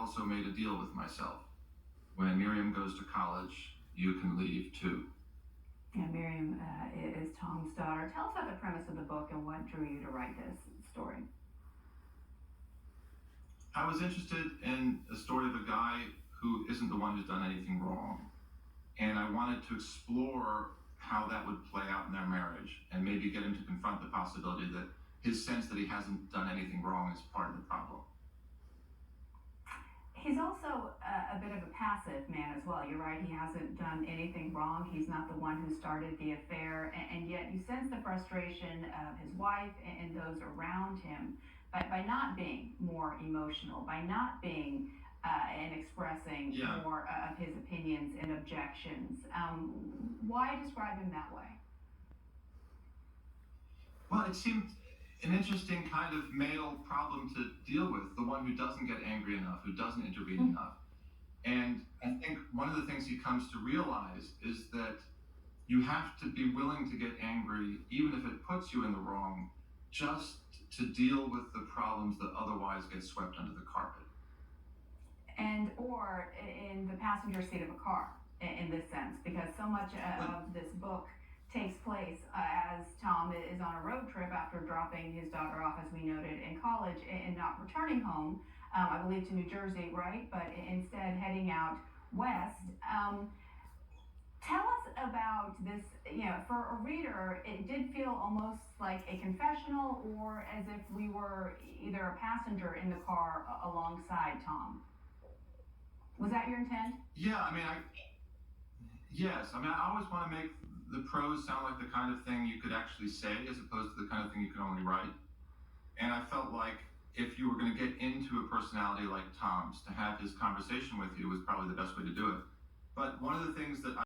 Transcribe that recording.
also made a deal with myself. When Miriam goes to college, you can leave too. Yeah, Miriam is Tom's daughter. Tell us about the premise of the book and what drew you to write this story. I was interested in a story of a guy who isn't the one who's done anything wrong. And I wanted to explore how that would play out in their marriage and maybe get him to confront the possibility that his sense that he hasn't done anything wrong is part of the problem. He's also a bit of a passive man as well. You're right, he hasn't done anything wrong. He's not the one who started the affair, and yet you sense the frustration of his wife and those around him by not being more emotional, by not being and expressing more of his opinions and objections. Why describe him that way? Well, it seemed an interesting kind of male problem to deal with, the one who doesn't get angry enough, who doesn't intervene enough. And I think one of the things he comes to realize is that you have to be willing to get angry, even if it puts you in the wrong, just to deal with the problems that otherwise get swept under the carpet. And or in the passenger seat of a car, in this sense, because so much of this book takes place as Tom is on a road trip after dropping his daughter off, as we noted, in college and not returning home, I believe to New Jersey, right? But instead heading out west. Tell us about this, for a reader, it did feel almost like a confessional or as if we were either a passenger in the car alongside Tom. Was that your intent? Yeah, yes. I always want to make the prose sound like the kind of thing you could actually say as opposed to the kind of thing you could only write. And I felt like if you were going to get into a personality like Tom's, to have his conversation with you was probably the best way to do it. But one of the things that